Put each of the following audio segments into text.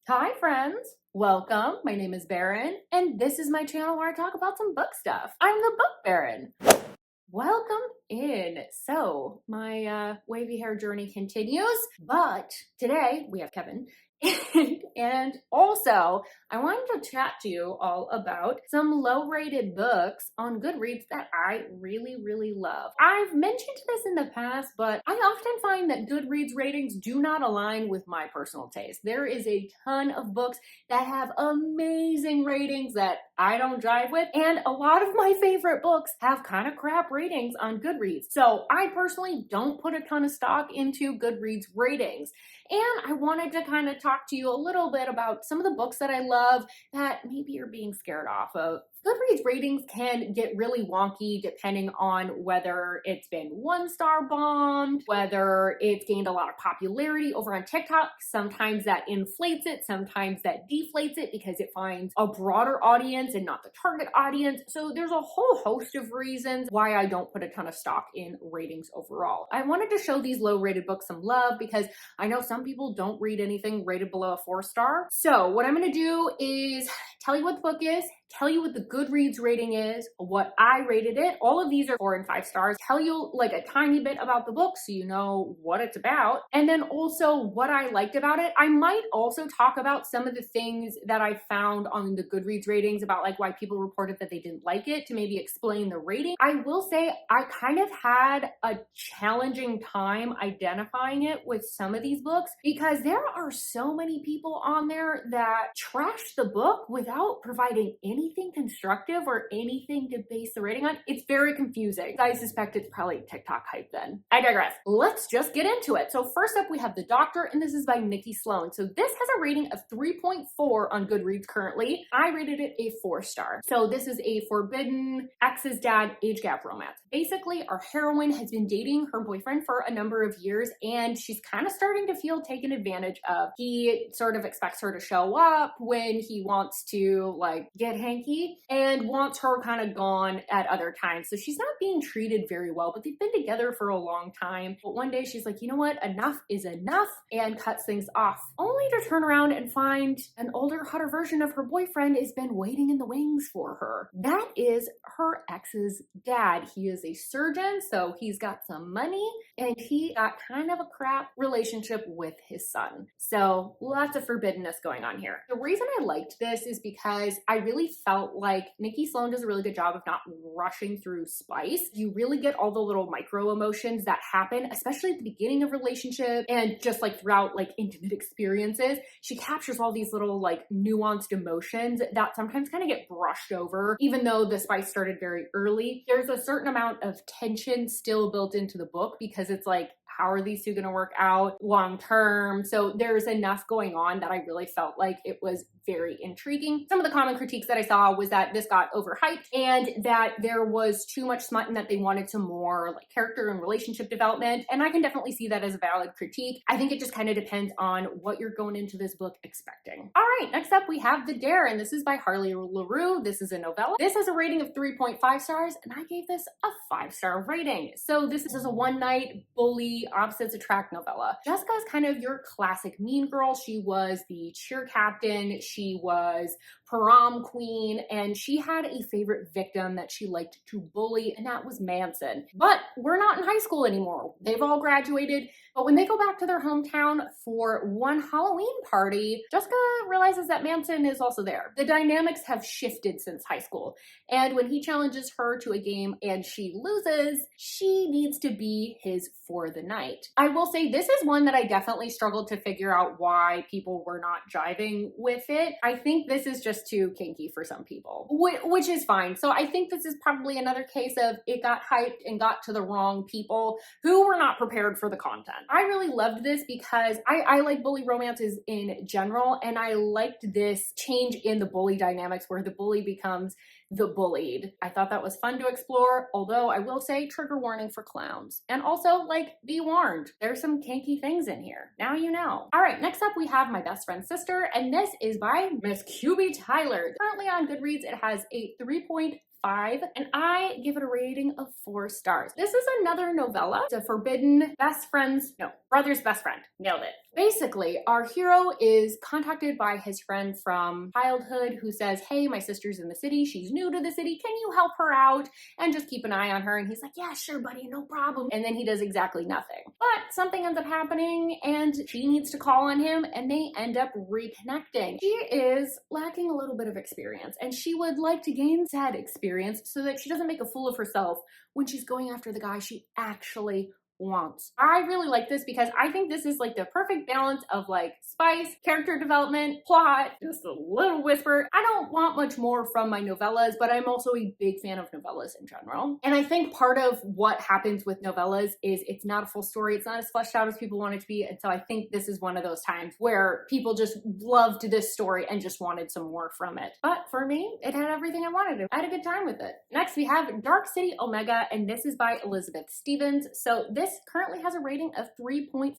Hi friends, welcome. My name is Baron and this is my channel where I talk about some book stuff. I'm the Book Baron. Welcome in. So my wavy hair journey continues, but today we have Kevin. And also, I wanted to chat to you all about some low-rated books on Goodreads that I really love. I've mentioned this in the past, but I often find that Goodreads ratings do not align with my personal taste. There is a ton of books that have amazing ratings that I don't jive with, and a lot of my favorite books have kind of crap ratings on Goodreads. So I personally don't put a ton of stock into Goodreads ratings. And I wanted to kind of talk to you a little bit about some of the books that I love that maybe you're being scared off of. Goodreads ratings can get really wonky depending on whether it's been 1-star bombed, whether it's gained a lot of popularity over on TikTok. Sometimes that inflates it, sometimes that deflates it because it finds a broader audience and not the target audience. So there's a whole host of reasons why I don't put a ton of stock in ratings overall. I wanted to show these low-rated books some love because I know some people don't read anything rated below a 4-star. So what I'm going to do is tell you what the book is, tell you what the Goodreads rating is, what I rated it. All of these are 4 and 5 stars. Tell you like a tiny bit about the book so you know what it's about, and then also what I liked about it. I might also talk about some of the things that I found on the Goodreads ratings about like why people reported that they didn't like it to maybe explain the rating. I will say I kind of had a challenging time identifying it with some of these books because there are so many people on there that trash the book without providing anything constructive or anything to base the rating on. It's very confusing. I suspect it's probably TikTok hype then. I digress. Let's just get into it. So first up we have The Doctor, and this is by Nikki Sloan. So this has a rating of 3.4 on Goodreads currently. I rated it a 4-star. So this is a forbidden ex's dad age gap romance. Basically, our heroine has been dating her boyfriend for a number of years and she's kind of starting to feel taken advantage of. He sort of expects her to show up when he wants to like get hanky and wants her kind of gone at other times. So she's not being treated very well, but they've been together for a long time. But one day she's like, you know what? Enough is enough, and cuts things off, only to turn around and find an older, hotter version of her boyfriend has been waiting in the wings for her. That is her ex's dad. He is a surgeon, so he's got some money, and he got kind of a crap relationship with his son. So lots of forbiddenness going on here. The reason I liked this is because I really felt like Nikki Sloan does a really good job of not rushing through spice. You really get all the little micro emotions that happen, especially at the beginning of relationship and just like throughout like intimate experiences. She captures all these little like nuanced emotions that sometimes kind of get brushed over, even though the spice started very early. There's a certain amount of tension still built into the book because it's like, how are these two going to work out long term? So there's enough going on that I really felt like it was very intriguing. Some of the common critiques that I saw was that this got overhyped and that there was too much smut and that they wanted some more like character and relationship development. And I can definitely see that as a valid critique. I think it just kind of depends on what you're going into this book expecting. All right, next up we have The Dare, and this is by Harley LaRue. This is a novella. This has a rating of 3.5 stars, and I gave this a 5-star rating. So this is a one-night bully opposites attract novella. Jessica's kind of your classic mean girl. She was the cheer captain, she was prom queen, and she had a favorite victim that she liked to bully, and that was Manson. But we're not in high school anymore. They've all graduated, but when they go back to their hometown for one Halloween party, Jessica realizes that Manson is also there. The dynamics have shifted since high school, and when he challenges her to a game and she loses, she needs to be his for the night. I will say this is one that I definitely struggled to figure out why people were not jiving with it. I think this is just too kinky for some people, which is fine. So I think this is probably another case of it got hyped and got to the wrong people who were not prepared for the content. I really loved this because I like bully romances in general, and I liked this change in the bully dynamics where the bully becomes the bullied. I thought that was fun to explore, although I will say trigger warning for clowns. And also, like, be warned, there's some kinky things in here. Now you know. All right, next up we have My Best Friend's Sister, and this is by Miss QB Tyler. Currently on Goodreads, it has a 3.5 and I give it a rating of 4 stars. This is another novella. It's a forbidden brother's best friend. Nailed it. Basically, our hero is contacted by his friend from childhood who says, hey, my sister's in the city. She's new to the city. Can you help her out and just keep an eye on her? And he's like, yeah, sure, buddy, no problem. And then he does exactly nothing. But something ends up happening and she needs to call on him and they end up reconnecting. She is lacking a little bit of experience and she would like to gain said experience so that she doesn't make a fool of herself when she's going after the guy she actually wants. I really like this because I think this is like the perfect balance of like spice, character development, plot, just a little whisper. I don't want much more from my novellas, but I'm also a big fan of novellas in general. And I think part of what happens with novellas is it's not a full story. It's not as fleshed out as people want it to be. And so I think this is one of those times where people just loved this story and just wanted some more from it. But for me, it had everything I wanted. I had a good time with it. Next, we have Dark City Omega, and this is by Elizabeth Stevens. So this currently has a rating of 3.57.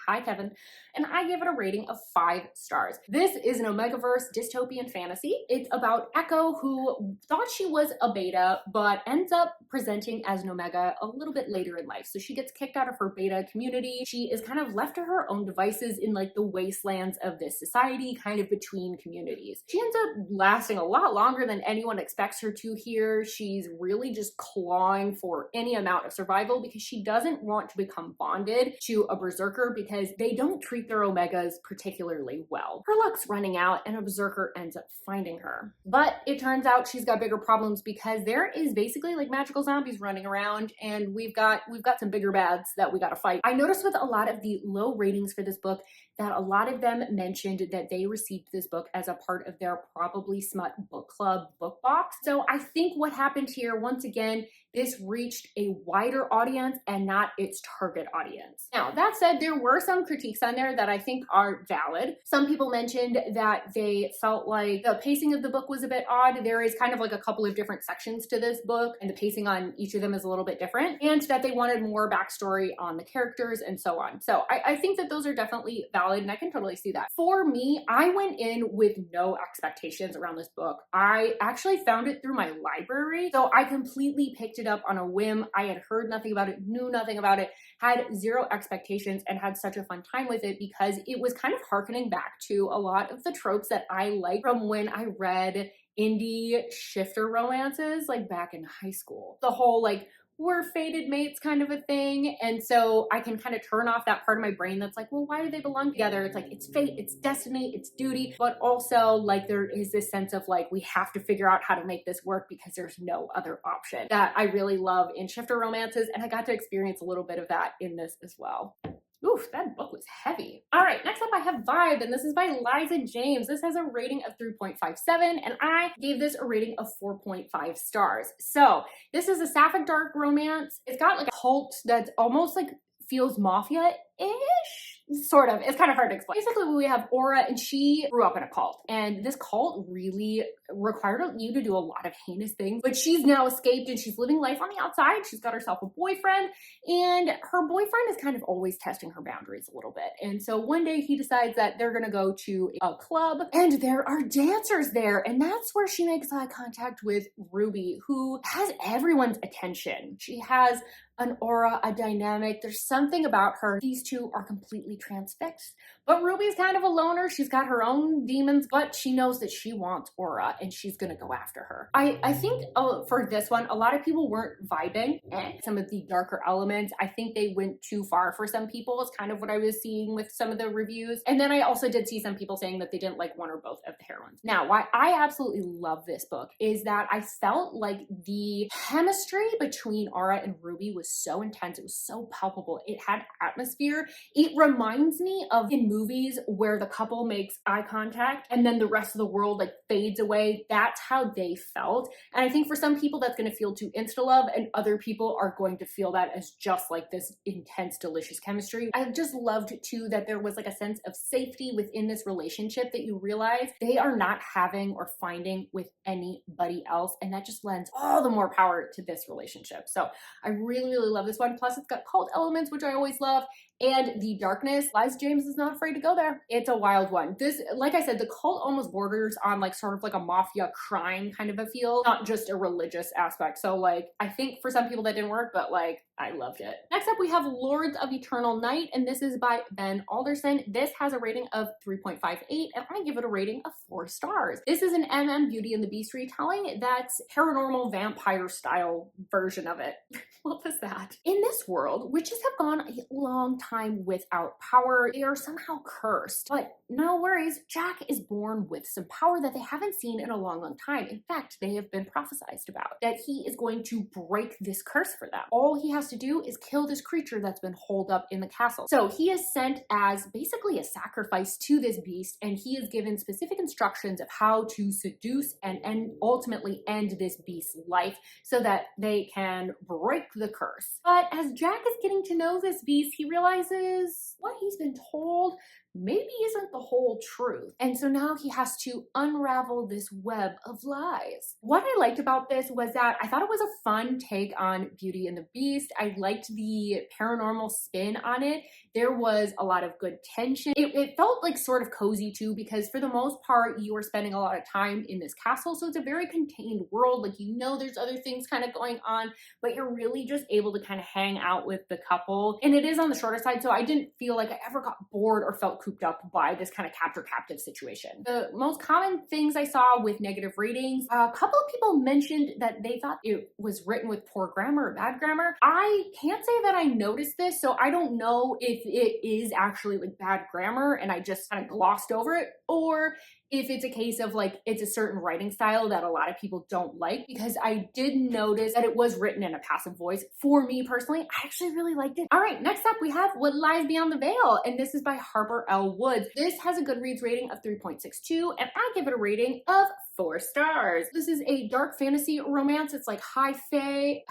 Hi, Kevin. And I give it a rating of 5 stars. This is an Omegaverse dystopian fantasy. It's about Echo, who thought she was a beta, but ends up presenting as an Omega a little bit later in life. So she gets kicked out of her beta community. She is kind of left to her own devices in like the wastelands of this society, kind of between communities. She ends up lasting a lot longer than anyone expects her to here. She's really just clawing for any amount of survival because she doesn't want to become bonded to a berserker because they don't treat their Omegas particularly well. Her luck's running out and a berserker ends up finding her. But it turns out she's got bigger problems because there is basically like magical zombies running around and we've got some bigger bads that we gotta fight. I noticed with a lot of the low ratings for this book that a lot of them mentioned that they received this book as a part of their Probably Smut book club book box. So I think what happened here, once again, this reached a wider audience and not its target audience. Now, that said, there were some critiques on there that I think are valid. Some people mentioned that they felt like the pacing of the book was a bit odd. There is kind of like a couple of different sections to this book, and the pacing on each of them is a little bit different, and that they wanted more backstory on the characters and so on. So I think that those are definitely valid, and I can totally see that. For me, I went in with no expectations around this book. I actually found it through my library, so I completely picked it up on a whim. I had heard nothing about it, knew nothing about it, had zero expectations, and had such a fun time with it because it was kind of harkening back to a lot of the tropes that I like from when I read indie shifter romances like back in high school. The whole like we're fated mates kind of a thing. And so I can kind of turn off that part of my brain that's like, well, why do they belong together? It's like, it's fate, it's destiny, it's duty. But also like there is this sense of like, we have to figure out how to make this work because there's no other option that I really love in shifter romances. And I got to experience a little bit of that in this as well. Oof, that book was heavy. All right, next up I have Vibe, and this is by Liza James. This has a rating of 3.57, and I gave this a rating of 4.5 stars. So this is a sapphic dark romance. It's got like a cult that's almost like feels mafia-ish. Sort of. It's kind of hard to explain. Basically, we have Aura, and she grew up in a cult. And this cult really required you to do a lot of heinous things. But she's now escaped, and she's living life on the outside. She's got herself a boyfriend, and her boyfriend is kind of always testing her boundaries a little bit. And so one day he decides that they're going to go to a club, and there are dancers there. And that's where she makes eye contact with Ruby, who has everyone's attention. She has an aura, a dynamic. There's something about her. These two are completely transfixed. But Ruby's kind of a loner. She's got her own demons, but she knows that she wants Aura and she's gonna go after her. I think for this one, a lot of people weren't vibing some of the darker elements. I think they went too far for some people is kind of what I was seeing with some of the reviews. And then I also did see some people saying that they didn't like one or both of the heroines. Now, why I absolutely love this book is that I felt like the chemistry between Aura and Ruby was so intense. It was so palpable. It had atmosphere. It reminds me of in movies where the couple makes eye contact and then the rest of the world like fades away. That's how they felt. And I think for some people that's going to feel too insta-love, and other people are going to feel that as just like this intense, delicious chemistry. I just loved too that there was like a sense of safety within this relationship that you realize they are not having or finding with anybody else. And that just lends all the more power to this relationship. So I really, really love this one. Plus it's got cult elements, which I always love. And the darkness, Liza James is not afraid to go there. It's a wild one. This, like I said, the cult almost borders on like sort of like a mafia crime kind of a feel, not just a religious aspect. So like, I think for some people that didn't work, but like I loved it. Next up, we have Lords of Eternal Night, and this is by Ben Alderson. This has a rating of 3.58, and I give it a rating of 4 stars. This is an Beauty and the Beast retelling that's paranormal vampire style version of it. What was that? In this world, witches have gone a long time without power. They are somehow cursed, but no worries. Jack is born with some power that they haven't seen in a long time. In fact, they have been prophesized about that he is going to break this curse for them. All he has to do is kill this creature that's been holed up in the castle. So he is sent as basically a sacrifice to this beast, and he is given specific instructions of how to seduce and ultimately end this beast's life so that they can break the curse. But as Jack is getting to know this beast, he realizes what he's been told maybe isn't the whole truth. And so now he has to unravel this web of lies. What I liked about this was that I thought it was a fun take on Beauty and the Beast. I liked the paranormal spin on it. There was a lot of good tension. It felt like sort of cozy too, because for the most part, you are spending a lot of time in this castle. So it's a very contained world. Like, you know, there's other things kind of going on, but you're really just able to kind of hang out with the couple. And it is on the shorter side, so I didn't feel like I ever got bored or felt cooped up by this kind of captive situation. The most common things I saw with negative ratings, a couple of people mentioned that they thought it was written with poor grammar or bad grammar. I can't say that I noticed this, so I don't know if it is actually like bad grammar and I just kind of glossed over it, or if it's a case of like it's a certain writing style that a lot of people don't like, because I did notice that it was written in a passive voice. For me personally, I actually really liked it. All right, next up we have What Lies Beyond the Veil, and this is by Harper L. Woods. This has a Goodreads rating of 3.62, and I give it a rating of 4 stars. This is a dark fantasy romance. It's like high fae,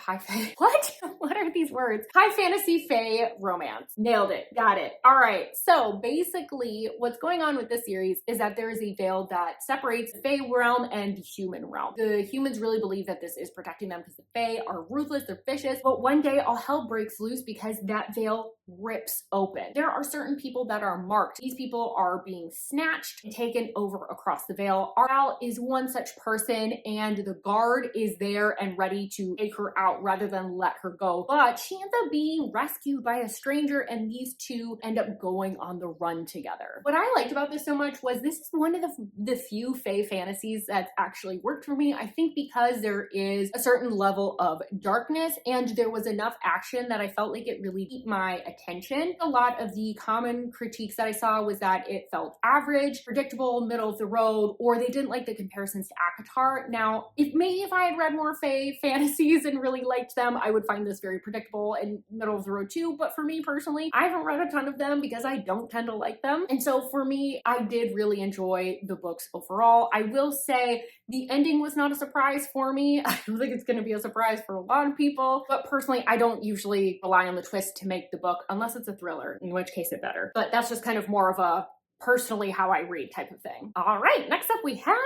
what? What are these words? High fantasy fae romance. Nailed it. Got it. All right. So basically what's going on with this series is that there is a veil that separates the fae realm and the human realm. The humans really believe that this is protecting them because the fae are ruthless, they're vicious, but one day all hell breaks loose because that veil rips open. There are certain people that are marked. These people are being snatched and taken over across the veil. Arl is one such person, and the guard is there and ready to take her out rather than let her go. But she ends up being rescued by a stranger, and these two end up going on the run together. What I liked about this so much was this is one of the few fae fantasies that's actually worked for me. I think because there is a certain level of darkness and there was enough action that I felt like it really piqued my attention. A lot of the common critiques that I saw was that it felt average, predictable, middle of the road, or they didn't like the comparisons to ACOTAR. Now, if I had read more fae fantasies and really liked them, I would find this very predictable and middle of the road too. But for me personally, I haven't read a ton of them because I don't tend to like them. And so for me, I did really enjoy the books overall. I will say the ending was not a surprise for me. I don't think it's going to be a surprise for a lot of people, but personally, I don't usually rely on the twist to make the book unless it's a thriller, in which case it better. But that's just kind of more of a personally how I read type of thing. All right, next up we have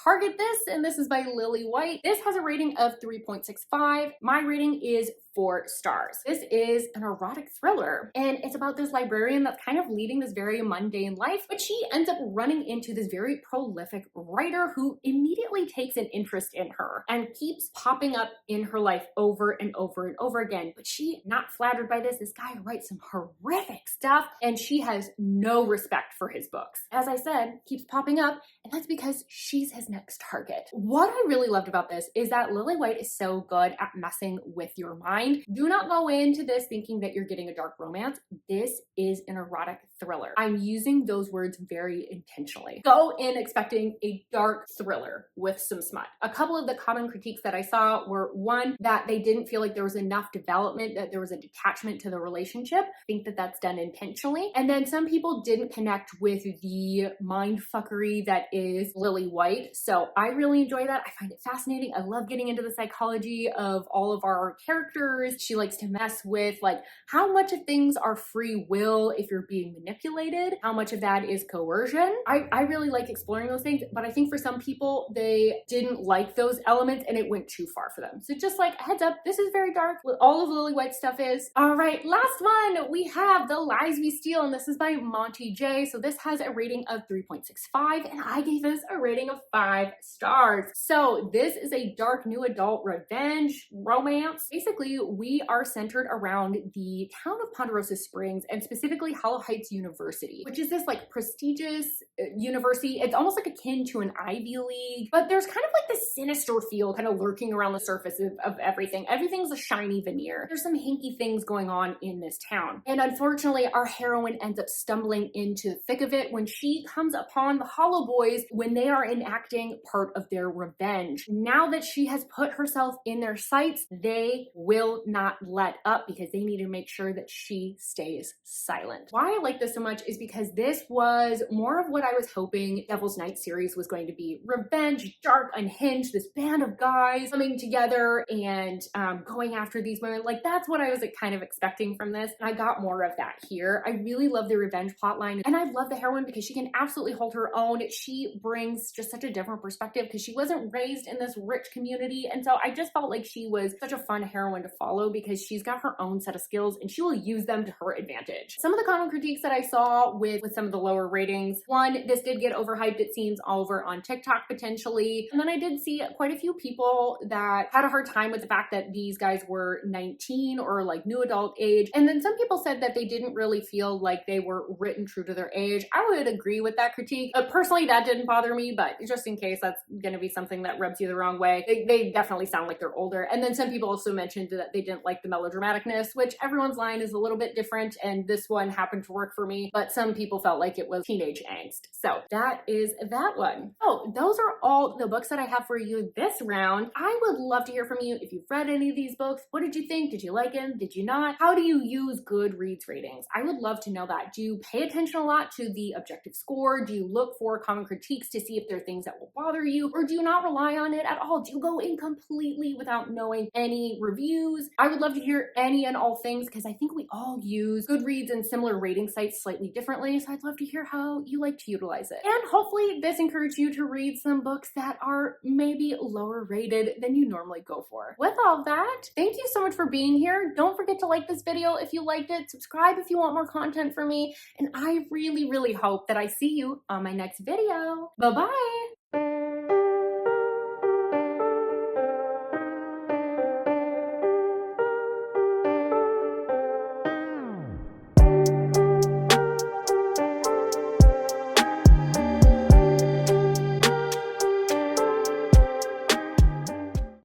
Target This, and this is by Lily White. This has a rating of 3.65. My rating is 4 stars. This is an erotic thriller, and it's about this librarian that's kind of leading this very mundane life, but she ends up running into this very prolific writer who immediately takes an interest in her and keeps popping up in her life over and over and over again. But she, not flattered by this guy writes some horrific stuff, and she has no respect for his books. As I said, keeps popping up, and that's because she's his next target. What I really loved about this is that Lily White is so good at messing with your mind. Do not go into this thinking that you're getting a dark romance. This is an erotic thriller. I'm using those words very intentionally. Go in expecting a dark thriller with some smut. A couple of the common critiques that I saw were, one, that they didn't feel like there was enough development, that there was a detachment to the relationship. I think that that's done intentionally. And then some people didn't connect with the mind fuckery that is Lily White. So I really enjoy that. I find it fascinating. I love getting into the psychology of all of our characters. She likes to mess with like how much of things are free will if you're being manipulated, how much of that is coercion. I really like exploring those things, but I think for some people, they didn't like those elements and it went too far for them. So just like a heads up, this is very dark. All of Lily White's stuff is. All right, last one, we have The Lies We Steal, and this is by Monty J. So this has a rating of 3.65, and I gave this a rating of 5 5 stars. So this is a dark new adult revenge romance. Basically, we are centered around the town of Ponderosa Springs and specifically Hollow Heights University, which is this like prestigious university. It's almost like akin to an Ivy League, but there's kind of like this sinister feel kind of lurking around the surface of everything. Everything's a shiny veneer. There's some hinky things going on in this town. And unfortunately, our heroine ends up stumbling into the thick of it when she comes upon the Hollow Boys when they are enacting part of their revenge. Now that she has put herself in their sights, they will not let up because they need to make sure that she stays silent. Why I like this so much is because this was more of what I was hoping Devil's Night series was going to be. Revenge, dark, unhinged, this band of guys coming together and going after these women. Like, that's what I was like, kind of expecting from this. And I got more of that here. I really love the revenge plotline, and I love the heroine because she can absolutely hold her own. She brings just such a different perspective because she wasn't raised in this rich community, and so I just felt like she was such a fun heroine to follow because she's got her own set of skills and she will use them to her advantage. Some of the common critiques that I saw with some of the lower ratings: one, this did get overhyped, it seems, over on TikTok potentially, and then I did see quite a few people that had a hard time with the fact that these guys were 19 or like new adult age, and then some people said that they didn't really feel like they were written true to their age. I would agree with that critique. Personally, that didn't bother me, but just in case that's going to be something that rubs you the wrong way, they definitely sound like they're older. And then some people also mentioned that they didn't like the melodramaticness, which everyone's line is a little bit different, and this one happened to work for me, but some people felt like it was teenage angst. So that is that one. Oh, those are all the books that I have for you this round. I would love to hear from you if you've read any of these books. What did you think? Did you like them? Did you not? How do you use Goodreads ratings? I would love to know that. Do you pay attention a lot to the objective score? Do you look for common critiques to see if there are things that will bother you? Or do you not rely on it at all? Do you go in completely without knowing any reviews? I would love to hear any and all things because I think we all use Goodreads and similar rating sites slightly differently, so I'd love to hear how you like to utilize it. And hopefully this encouraged you to read some books that are maybe lower rated than you normally go for. With all that, thank you so much for being here. Don't forget to like this video if you liked it, subscribe if you want more content from me, and I really, really hope that I see you on my next video. Bye-bye!